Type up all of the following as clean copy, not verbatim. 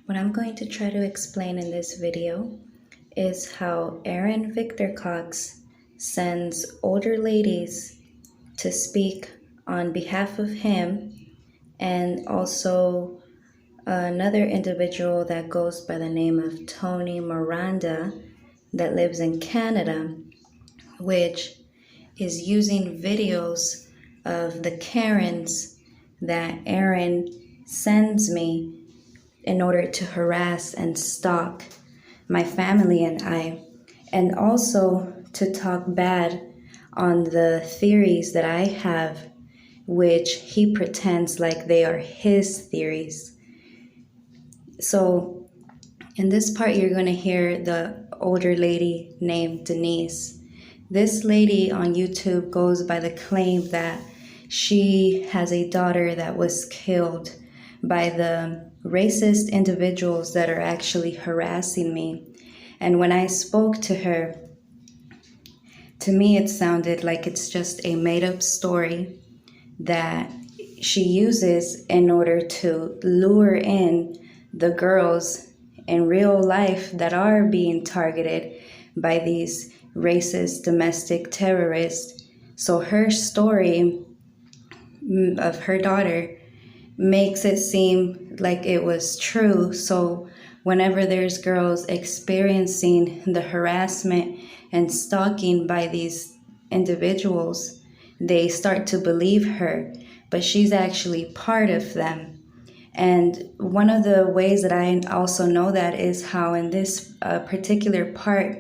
What I'm going to try to explain in this video is how Aaron Victor Cox sends older ladies to speak on behalf of him, and also another individual that goes by the name of Tony Miranda that lives in Canada, which is using videos of the Karens that Aaron sends me in order to harass and stalk my family and I, and also to talk bad on the theories that I have, which he pretends like they are his theories. So in this part, you're going to hear the older lady named Denise. This lady on YouTube goes by the claim that she has a daughter that was killed by the racist individuals that are actually harassing me. And when I spoke to her, to me it sounded like it's just a made-up story that she uses in order to lure in the girls in real life that are being targeted by these racist domestic terrorists. So her story of her daughter makes it seem like it was true. So whenever there's girls experiencing the harassment and stalking by these individuals, they start to believe her, but she's actually part of them. And one of the ways that I also know that is how in this particular part,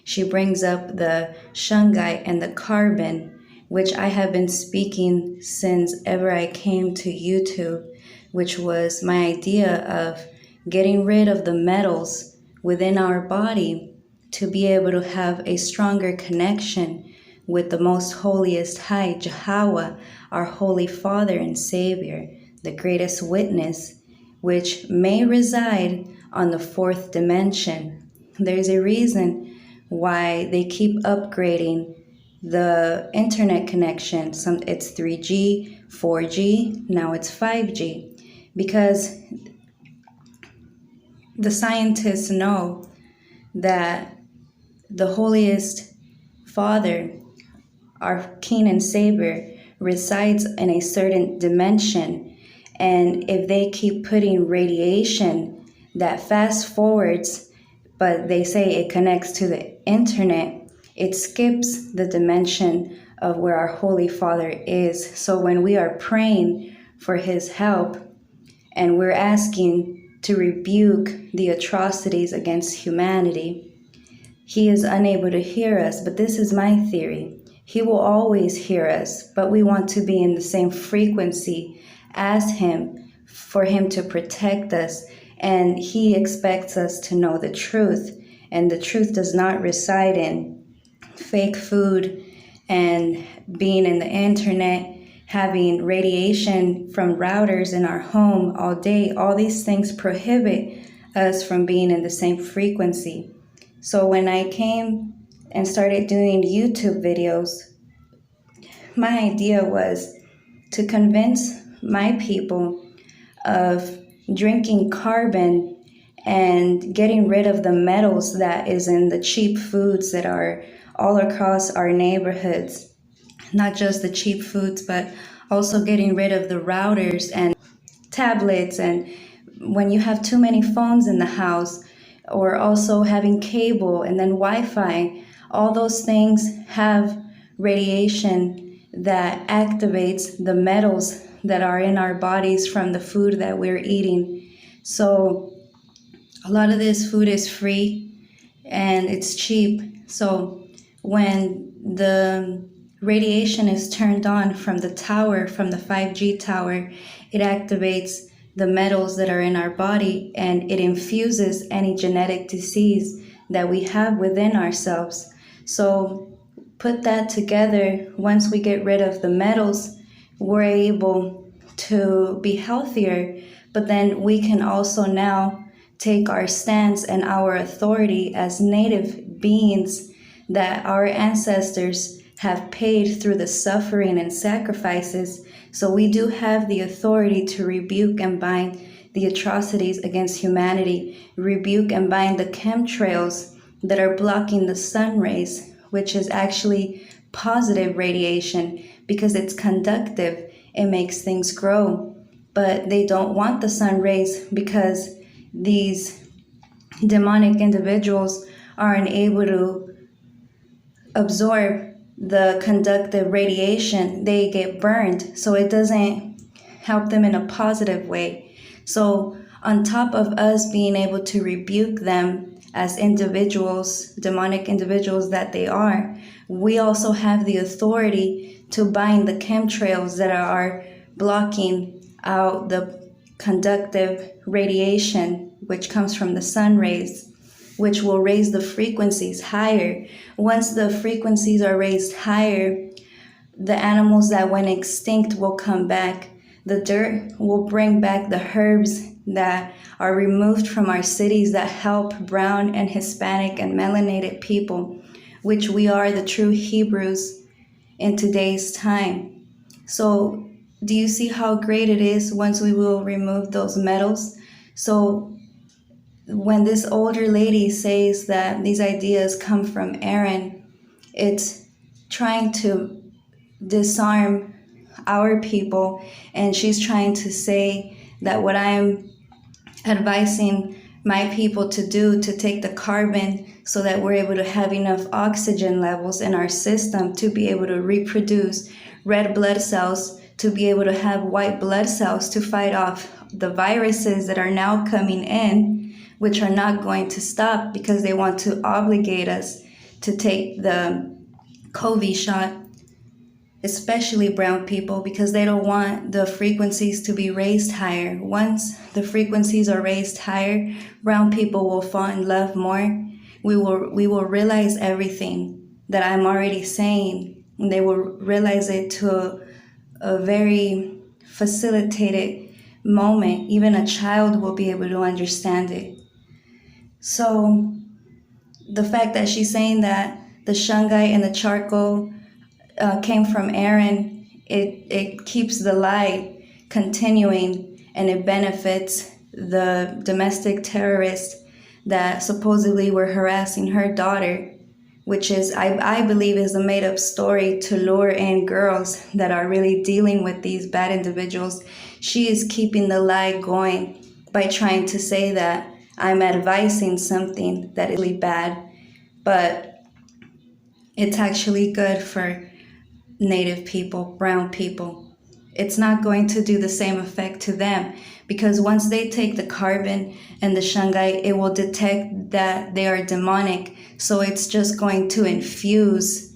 she brings up the shungite and the carbon, which I have been speaking since ever I came to YouTube, which was my idea of getting rid of the metals within our body to be able to have a stronger connection with the most holiest high, Jehovah, our Holy Father and Savior, the greatest witness, which may reside on the fourth dimension. There's a reason why they keep upgrading the internet connection. It's 3G, 4G, now it's 5G, because the scientists know that the holiest Father, our King and Savior, resides in a certain dimension. And if they keep putting radiation that fast forwards, but they say it connects to the internet, it skips the dimension of where our Holy Father is. So when we are praying for his help and we're asking to rebuke the atrocities against humanity, he is unable to hear us. But this is my theory. He will always hear us, but we want to be in the same frequency as him for him to protect us. And he expects us to know the truth. And the truth does not reside in fake food and being in the internet, having radiation from routers in our home all day. All these things prohibit us from being in the same frequency. So when I came and started doing YouTube videos, my idea was to convince my people of drinking carbon and getting rid of the metals that is in the cheap foods that are all across our neighborhoods. Not just the cheap foods, but also getting rid of the routers and tablets. And when you have too many phones in the house, or also having cable and then Wi-Fi, all those things have radiation that activates the metals that are in our bodies from the food that we're eating. So a lot of this food is free and it's cheap. So when the radiation is turned on from the tower, from the 5G tower, it activates the metals that are in our body, and it infuses any genetic disease that we have within ourselves. So put that together, once we get rid of the metals, we're able to be healthier, but then we can also now take our stance and our authority as native beings that our ancestors have paid through the suffering and sacrifices. So we do have the authority to rebuke and bind the atrocities against humanity, rebuke and bind the chemtrails that are blocking the sun rays, which is actually positive radiation because it's conductive, it makes things grow. But they don't want the sun rays because these demonic individuals aren't able to absorb the conductive radiation. They get burned, so it doesn't help them in a positive way. So on top of us being able to rebuke them as individuals, demonic individuals that they are, we also have the authority to bind the chemtrails that are blocking out the conductive radiation which comes from the sun rays, which will raise the frequencies higher. Once the frequencies are raised higher, the animals that went extinct will come back. The dirt will bring back the herbs that are removed from our cities that help brown and Hispanic and melanated people, which we are the true Hebrews in today's time. So do you see how great it is once we will remove those metals? So when this older lady says that these ideas come from Aaron, it's trying to disarm our people, and she's trying to say that what I'm advising my people to do, to take the carbon so that we're able to have enough oxygen levels in our system to be able to reproduce red blood cells, to be able to have white blood cells to fight off the viruses that are now coming in, which are not going to stop because they want to obligate us to take the COVID shot, especially brown people, because they don't want the frequencies to be raised higher. Once the frequencies are raised higher, brown people will fall in love more. We will realize everything that I'm already saying, and they will realize it to a very facilitated moment. Even a child will be able to understand it. So the fact that she's saying that the shungite and the charcoal came from Aaron, it keeps the lie continuing, and it benefits the domestic terrorists that supposedly were harassing her daughter, which is, I believe, is a made-up story to lure in girls that are really dealing with these bad individuals. She is keeping the lie going by trying to say that I'm advising something that is really bad, but it's actually good for Native people, brown people. It's not going to do the same effect to them, because once they take the carbon and the shungite, it will detect that they are demonic. So it's just going to infuse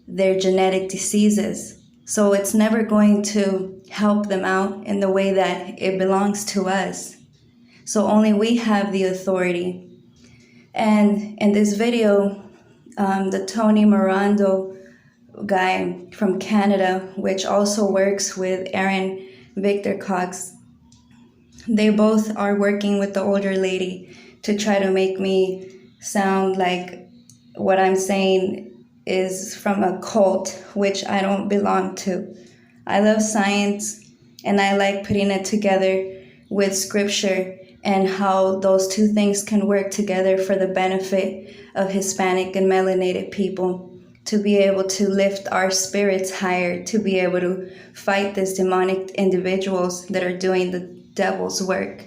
their genetic diseases. So it's never going to help them out in the way that it belongs to us. So only we have the authority. And in this video, the Tony Morando guy from Canada, which also works with Aaron Victor Cox, they both are working with the older lady to try to make me sound like what I'm saying is from a cult, which I don't belong to. I love science, and I like putting it together with scripture and how those two things can work together for the benefit of Hispanic and melanated people, to be able to lift our spirits higher, to be able to fight these demonic individuals that are doing the devil's work.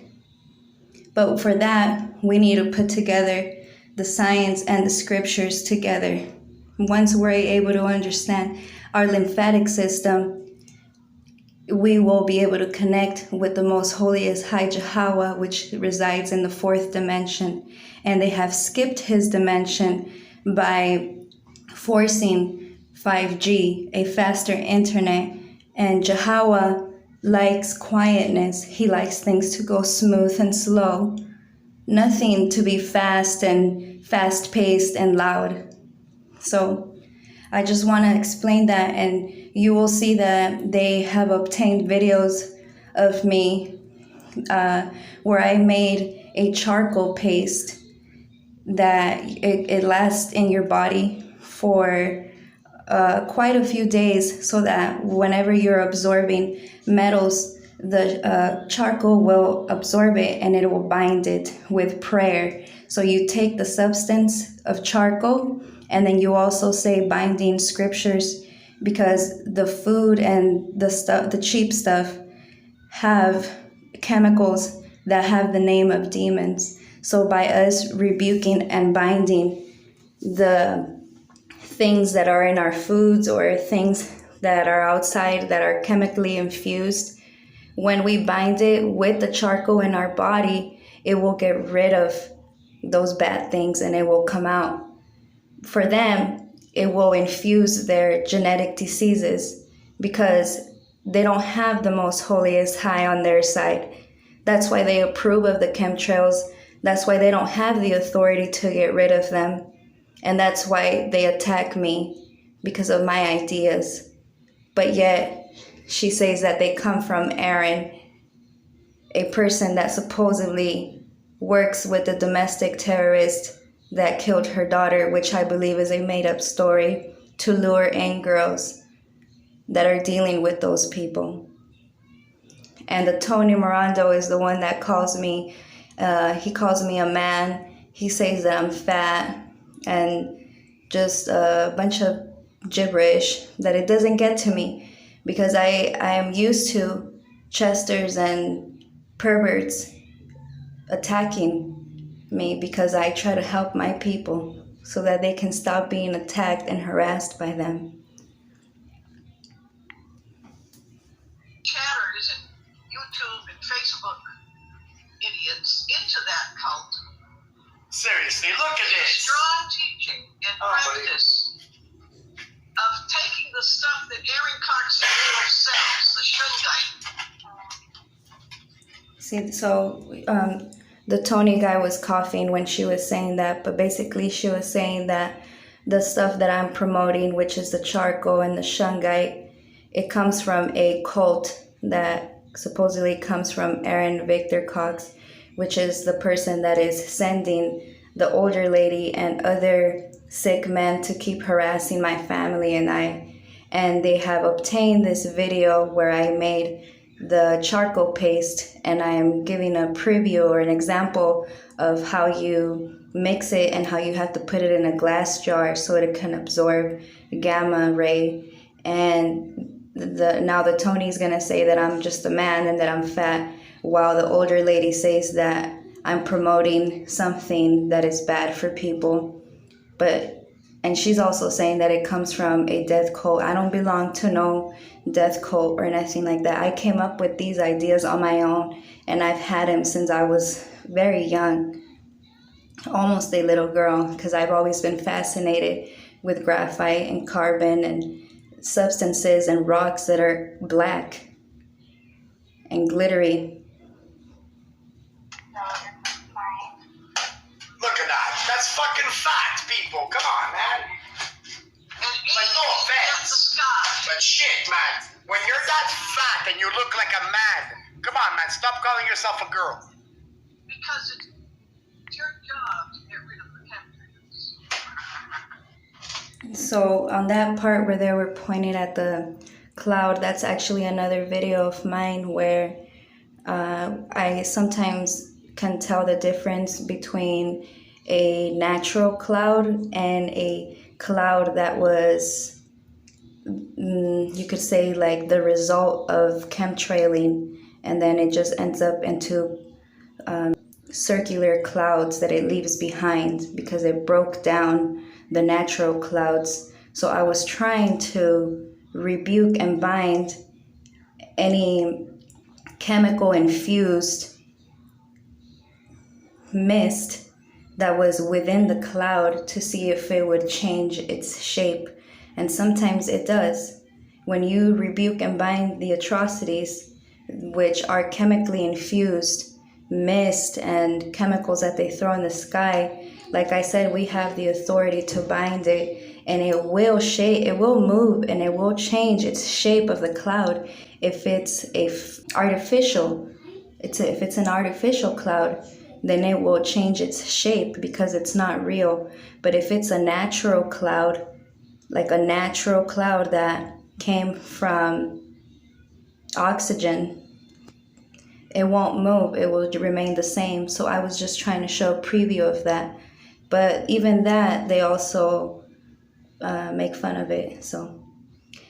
But for that, we need to put together the science and the scriptures together. Once we're able to understand our lymphatic system, we will be able to connect with the most holiest High Jehovah, which resides in the fourth dimension. And they have skipped his dimension by forcing 5G, a faster internet. And Jehovah likes quietness. He likes things to go smooth and slow. Nothing to be fast and fast-paced and loud. So I just want to explain that, and you will see that they have obtained videos of me where I made a charcoal paste that it lasts in your body for quite a few days, so that whenever you're absorbing metals the charcoal will absorb it and it will bind it with prayer. So you take the substance of charcoal and then you also say binding scriptures, because the food and the stuff, the cheap stuff, have chemicals that have the name of demons. So by us rebuking and binding the things that are in our foods or things that are outside that are chemically infused, when we bind it with the charcoal in our body, it will get rid of those bad things and it will come out. For them, it will infuse their genetic diseases because they don't have the most holiest high on their side. That's why they approve of the chemtrails. That's why they don't have the authority to get rid of them. And that's why they attack me, because of my ideas. But yet, she says that they come from Aaron, a person that supposedly works with the domestic terrorist that killed her daughter, which I believe is a made-up story, to lure in girls that are dealing with those people. And the Tony Morando is the one that calls me, he calls me a man. He says that I'm fat and just a bunch of gibberish, that it doesn't get to me because I am used to chesters and perverts attacking me because I try to help my people so that they can stop being attacked and harassed by them. Chatters and YouTube and Facebook idiots into that cult. Seriously, look at this. Strong teaching and practice of taking the stuff that Aaron Cox sells, the Shungite. See, so the Tony guy was coughing when she was saying that, but basically she was saying that the stuff that I'm promoting, which is the charcoal and the Shungite, it comes from a cult that supposedly comes from Aaron Victor Cox, which is the person that is sending the older lady and other sick men to keep harassing my family and I. And they have obtained this video where I made the charcoal paste, and I am giving a preview or an example of how you mix it and how you have to put it in a glass jar so it can absorb gamma ray. And now the Tony's gonna say that I'm just a man and that I'm fat, while the older lady says that I'm promoting something that is bad for people. And she's also saying that it comes from a death cult. I don't belong to no death cult or nothing like that. I came up with these ideas on my own, and I've had them since I was very young, almost a little girl, because I've always been fascinated with graphite and carbon and substances and rocks that are black and glittery. Look at that. That's fucking fact, people. Come on, man. Like, no offense. But shit, man. When you're that fat and you look like a man, come on, man. Stop calling yourself a girl. Because it's your job to get rid of the chemtrails. So on that part where they were pointing at the cloud, that's actually another video of mine where I sometimes can tell the difference between a natural cloud and a cloud that was, you could say, like the result of chemtrailing, and then it just ends up into circular clouds that it leaves behind because it broke down the natural clouds. So I was trying to rebuke and bind any chemical infused mist that was within the cloud to see if it would change its shape. And sometimes it does. When you rebuke and bind the atrocities, which are chemically infused mist and chemicals that they throw in the sky, like I said, we have the authority to bind it, and it will move, and it will change its shape of the cloud. If it's if it's an artificial cloud, then it will change its shape because it's not real. But if it's a natural cloud, like a natural cloud that came from oxygen, it won't move. It will remain the same. So I was just trying to show a preview of that. But even that, they also make fun of it. So,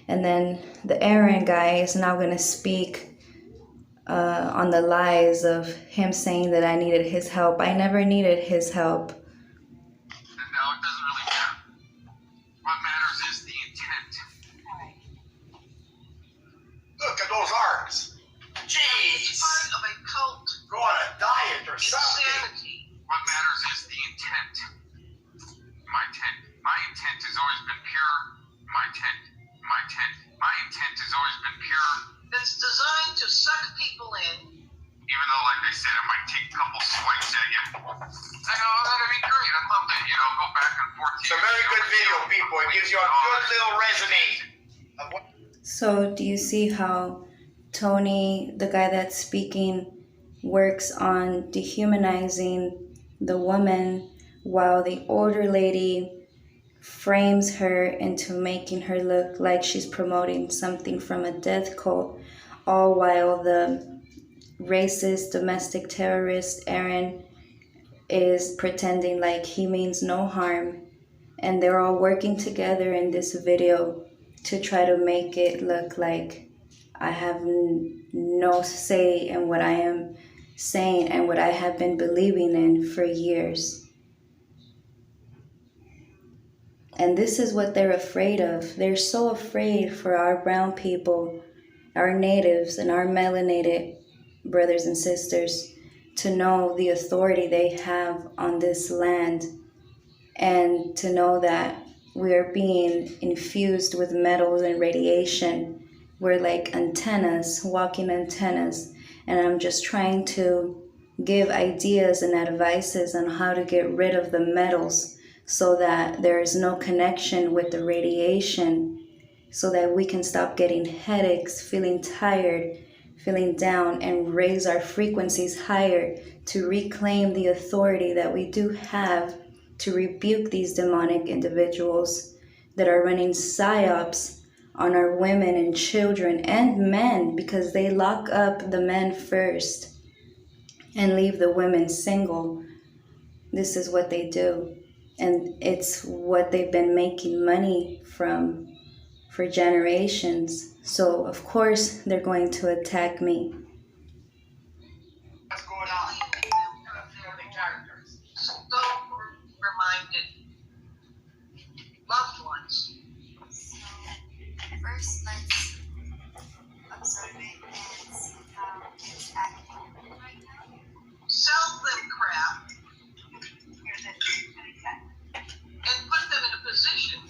and then the Aaron guy is now going to speak on the lies of him saying that I needed his help. I never needed his help. No, it doesn't really matter. What matters is the intent. Look at those arms. It's Jeez. part of a cult. Go on a diet or something. Insanity. What matters is the intent. My intent has always been pure. My intent has always been pure. It's designed to suck people in. Even though, like I said, it might take a couple swipes at you. I know, that'd be great. I'd love to, go back and forth. It's a very good video, people. It gives you a good little resume of what. So do you see how Tony, the guy that's speaking, works on dehumanizing the woman while the older lady frames her into making her look like she's promoting something from a death cult, all while the racist domestic terrorist Aaron is pretending like he means no harm. And they're all working together in this video to try to make it look like I have no say in what I am saying and what I have been believing in for years. And this is what they're afraid of. They're so afraid for our brown people, our natives, and our melanated brothers and sisters to know the authority they have on this land, and to know that we are being infused with metals and radiation. We're like antennas, walking antennas. And I'm just trying to give ideas and advices on how to get rid of the metals so that there is no connection with the radiation, so that we can stop getting headaches, feeling tired, feeling down, and raise our frequencies higher to reclaim the authority that we do have to rebuke these demonic individuals that are running psyops on our women and children and men, because they lock up the men first and leave the women single. This is what they do. And it's what they've been making money from for generations. So, of course, they're going to attack me. What's going on? So reminded loved ones. So, first, let's observe it and see how it's acting right now. Sell them crap Here's it. and put them in a position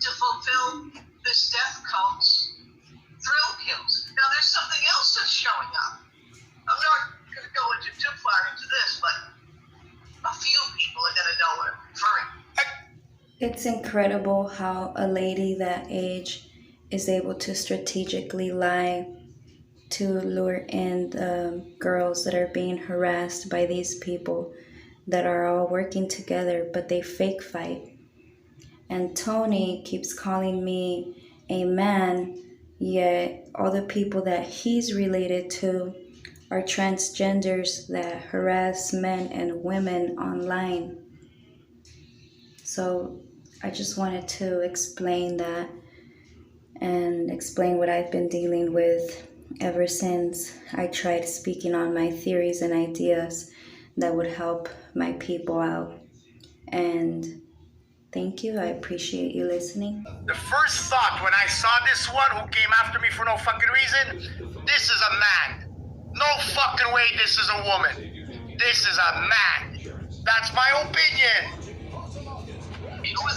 to fulfill this death cult's thrill kills. Now, there's something else that's showing up. I'm not going to go into too far into this, but a few people are going to know what I'm referring to. It's incredible how a lady that age is able to strategically lie to lure in the girls that are being harassed by these people that are all working together, but they fake fight. And Tony keeps calling me a man, yet all the people that he's related to are transgenders that harass men and women online. So I just wanted to explain that and explain what I've been dealing with ever since I tried speaking on my theories and ideas that would help my people out. And thank you. I appreciate you listening. The first thought when I saw this one who came after me for no fucking reason, this is a man. No fucking way this is a woman. This is a man. That's my opinion. It was